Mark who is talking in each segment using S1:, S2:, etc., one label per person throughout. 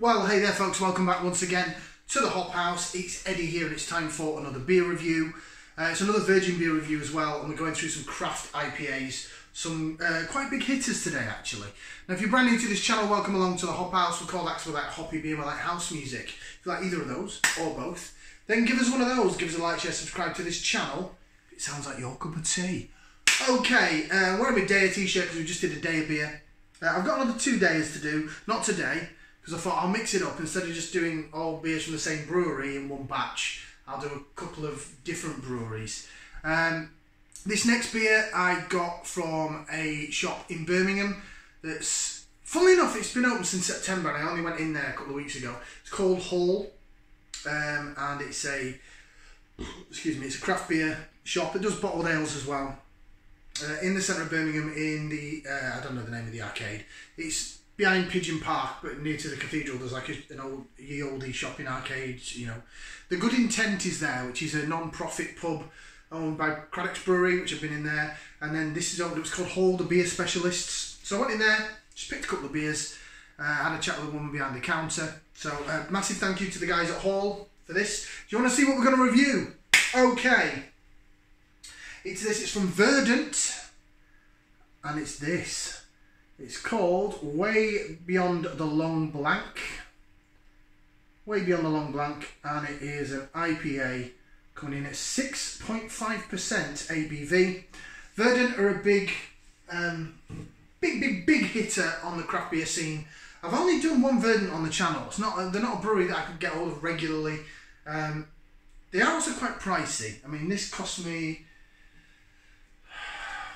S1: Well, hey there folks, welcome back once again to the Hop House. It's Eddie here and it's time for another beer review. It's another virgin beer review as well, and we're going through some craft IPAs, some quite big hitters today actually. Now if you're brand new to this channel, welcome along to the Hop House. We call that sort of like hoppy beer, we like house music. If you like either of those, or both, then give us one of those. Give us a like, share, subscribe to this channel. It sounds like your cup of tea. Okay, wearing my day of t-shirt because we just did a day of beer. I've got another 2 days to do, not today, because I thought I'll mix it up. Instead of just doing all beers from the same brewery in one batch, I'll do a couple of different breweries. This next beer I got from a shop in Birmingham that's, funnily enough, it's been open since September and I only went in there a couple of weeks ago. It's called Hall, and it's a, it's a craft beer shop. It does bottled ales as well. In the centre of Birmingham, in the, I don't know the name of the arcade. It's behind Pigeon Park, but near to the cathedral. There's like an old, ye olde shopping arcade, you know. The Good Intent is there, which is a non-profit pub owned by Craddock's Brewery, which I've been in there. And then this is open, it was called Hall, the Beer Specialists. So I went in there, just picked a couple of beers, had a chat with the woman behind the counter. So massive thank you to the guys at Hall for this. Do you want to see what we're going to review? Okay. It's from Verdant, and it's this. It's called Way Beyond the Long Blank. Way Beyond the Long Blank, and it is an IPA coming in at 6.5% ABV. Verdant are a big hitter on the craft beer scene. I've only done one Verdant on the channel. They're not a brewery that I could get hold of regularly. They are also quite pricey. I mean, this cost me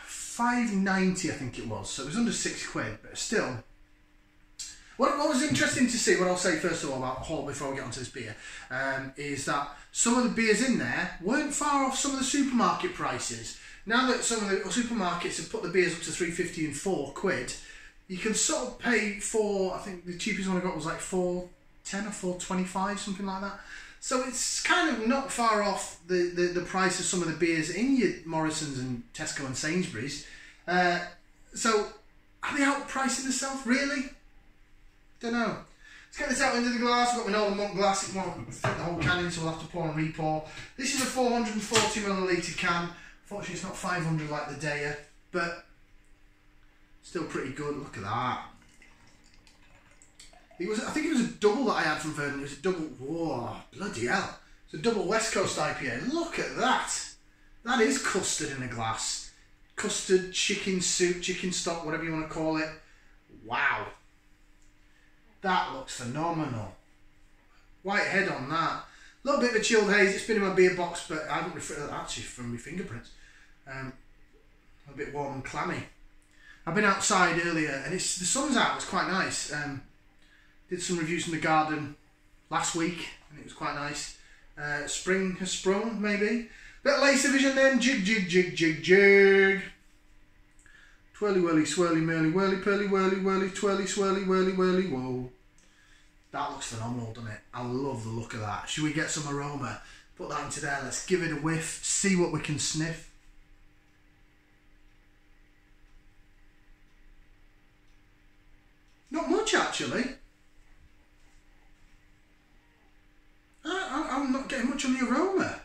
S1: $5.90, I think it was, so it was under £6, but still. What was interesting to see, what I'll say first of all about Hall before we get onto this beer, is that some of the beers in there weren't far off some of the supermarket prices. Now that some of the supermarkets have put the beers up to £3.50 and £4, you can sort of pay for, I think the cheapest one I got was like $4.10 or $4.25, something like that. So it's kind of not far off the price of some of the beers in your Morrison's and Tesco and Sainsbury's. So are they outpricing themselves, really? Don't know. Let's get this out into the glass. I've got my Northern Monk glass. It won't fit the whole can in, so we'll have to pour and re-pour. This is a 440ml can. Unfortunately, it's not 500 like the Daya, but still pretty good. Look at that. I think it was a double that I had from Verdant. It was a double. Whoa, bloody hell! It's a double West Coast IPA. Look at that. That is custard in a glass. Custard, chicken soup, chicken stock, whatever you want to call it. Wow. That looks phenomenal. White head on that. A little bit of a chilled haze. It's been in my beer box, but I haven't refilled it actually from my fingerprints. A bit warm and clammy. I've been outside earlier, and the sun's out. It's quite nice. Did some reviews in the garden last week, and it was quite nice. Spring has sprung, maybe. Bit of lace vision then. Jig, jig, jig, jig, jig. Twirly, whirly, swirly, merly, whirly, pearly, whirly, whirly, twirly, swirly, whirly, whirly, whoa. That looks phenomenal, doesn't it? I love the look of that. Should we get some aroma? Put that into there. Let's give it a whiff. See what we can sniff. Not much, actually. I'm not getting much on the aroma.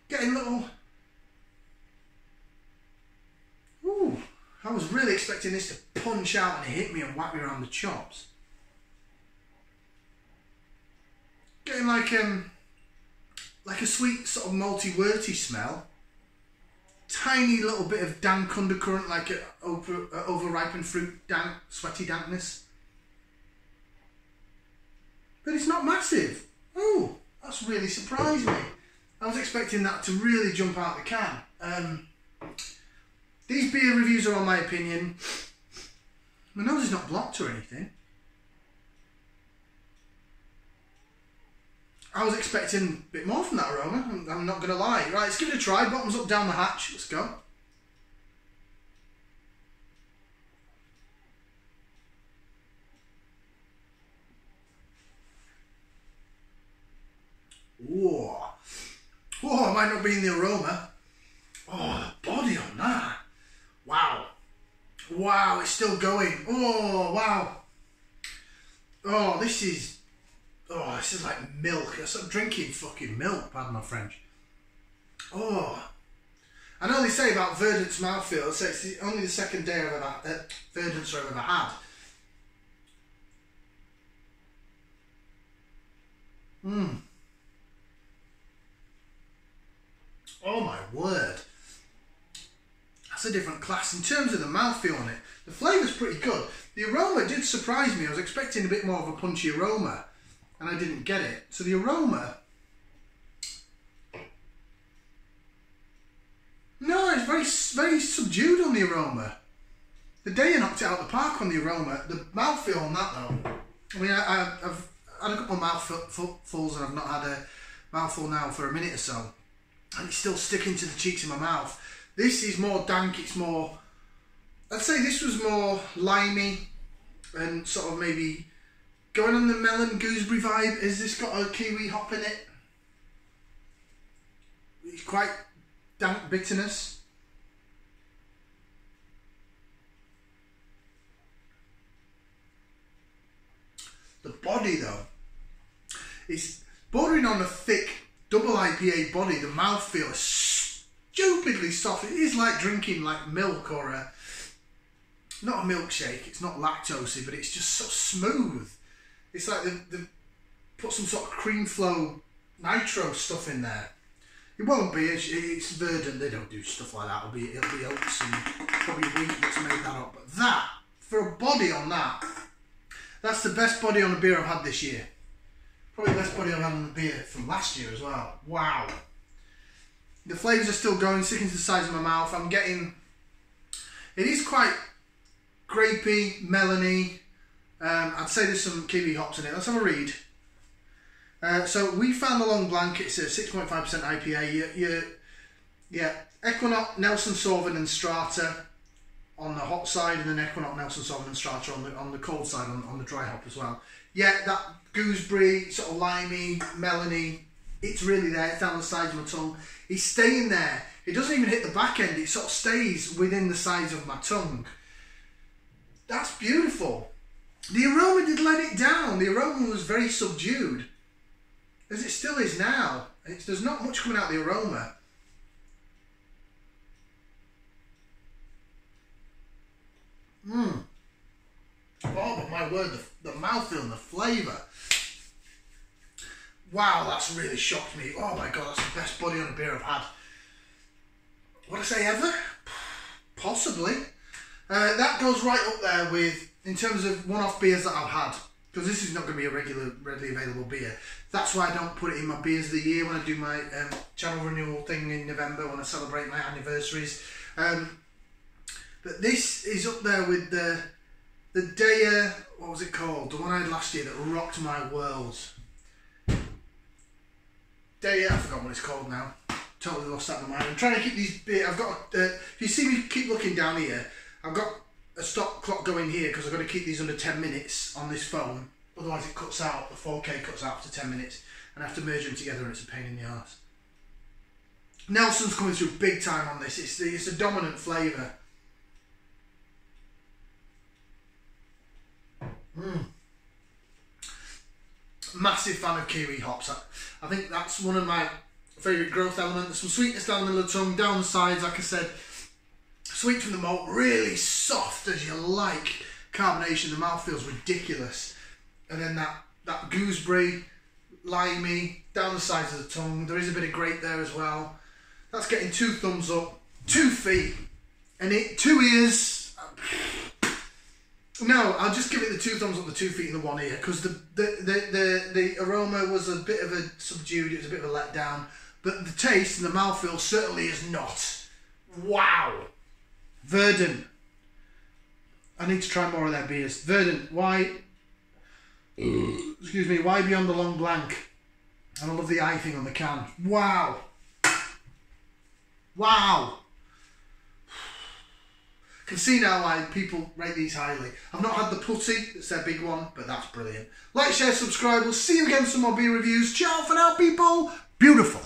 S1: Getting little... Ooh, I was really expecting this to punch out and hit me and whack me around the chops. Getting like a sweet sort of malty wurty smell. Tiny little bit of dank undercurrent, like an over-ripened fruit, dank, sweaty dankness. But it's not massive. Oh, that's really surprised me. I was expecting that to really jump out the can. These beer reviews are on my opinion. My nose is not blocked or anything. I was expecting a bit more from that aroma, I'm not going to lie. Right, let's give it a try. Bottoms up, down the hatch. Let's go. Whoa. Whoa, it might not be in the aroma. Oh, the body on that. Wow. wow, it's still going. Oh, wow. Oh, this is like milk. It's like drinking fucking milk, pardon my French. Oh. I know they say about Verdant's mouthfeel, so it's only the second day I've ever had, Verdant's I've ever had. Oh my word. That's a different class. In terms of the mouthfeel on it, the flavour's pretty good. The aroma did surprise me. I was expecting a bit more of a punchy aroma, and I didn't get it. So the aroma... No, it's very subdued on the aroma. The day I knocked it out of the park on the aroma. The mouthfeel on that though. I mean, I've had a couple of mouthfuls and I've not had a mouthful now for a minute or so. And it's still sticking to the cheeks of my mouth. This is more dank, it's more... I'd say this was more limey and sort of maybe going on the melon gooseberry vibe. Has this got a kiwi hop in it? It's quite dank bitterness. The body though, it's bordering on a thick double IPA body. The mouthfeel is stupidly soft. It is like drinking like milk or a... Not a milkshake, it's not lactosey, but it's just so smooth. It's like they've put some sort of cream flow nitro stuff in there. It won't be, it's Verdant, they don't do stuff like that. It'll be oats and probably wheat that's made that up. But that, for a body on that, that's the best body on a beer I've had this year. Probably the best body I've had on a beer from last year as well. Wow. The flavours are still going, sticking to the sides of my mouth. I'm getting... It is quite grapey, melony. I'd say there's some kiwi hops in it. Let's have a read. So we found the Long Blanc. It's a 6.5% IPA. Yeah, Equinox, Nelson Sauvin and Strata on the hot side, and then Equinox, Nelson Sauvin and Strata on the cold side, on the dry hop as well. Yeah, that gooseberry, sort of limey, melony, it's really there. It's down the sides of my tongue. It's staying there. It doesn't even hit the back end. It sort of stays within the sides of my tongue. That's beautiful. The aroma did let it down. The aroma was very subdued, as it still is now. There's not much coming out of the aroma. Oh, but my word, the mouthfeel and the flavour. Wow, that's really shocked me. Oh my God, that's the best body on a beer I've had. Would I say ever? Possibly. That goes right up there with, in terms of one-off beers that I've had, because this is not going to be a readily available beer. That's why I don't put it in my beers of the year when I do my channel renewal thing in November, when I celebrate my anniversaries. But this is up there with the Daya, what was it called? The one I had last year that rocked my world. Daya, I forgot what it's called now. Totally lost that in my mind. I'm trying to keep these beers. I've got, if you see me keep looking down here, I've got a stop clock going here because I've got to keep these under 10 minutes on this phone. Otherwise it cuts out, the 4K cuts out after 10 minutes, and I have to merge them together and it's a pain in the arse. Nelson's coming through big time on this. It's a dominant flavour. Massive fan of kiwi hops. I think that's one of my favourite growth elements. Some sweetness down the middle of the tongue, down the sides, like I said. Sweet from the malt, really soft as you like. Carbonation, the mouth feels ridiculous. And then that gooseberry, limey, down the sides of the tongue. There is a bit of grape there as well. That's getting 2 thumbs up, 2 feet, and 2 ears. No, I'll just give it the 2 thumbs up, the 2 feet, and the 1 ear, because the aroma was a bit of a subdued. It was a bit of a letdown, but the taste and the mouthfeel certainly is not. Wow. Verdant. I need to try more of their beers. Verdant, why? Excuse me. Why Beyond the Long Blanc? And I love the eye thing on the can. Wow. Wow. Can see now why people rate these highly. I've not had the putty. It's their big one, but that's brilliant. Like, share, subscribe. We'll see you again for some more beer reviews. Ciao for now, people. Beautiful.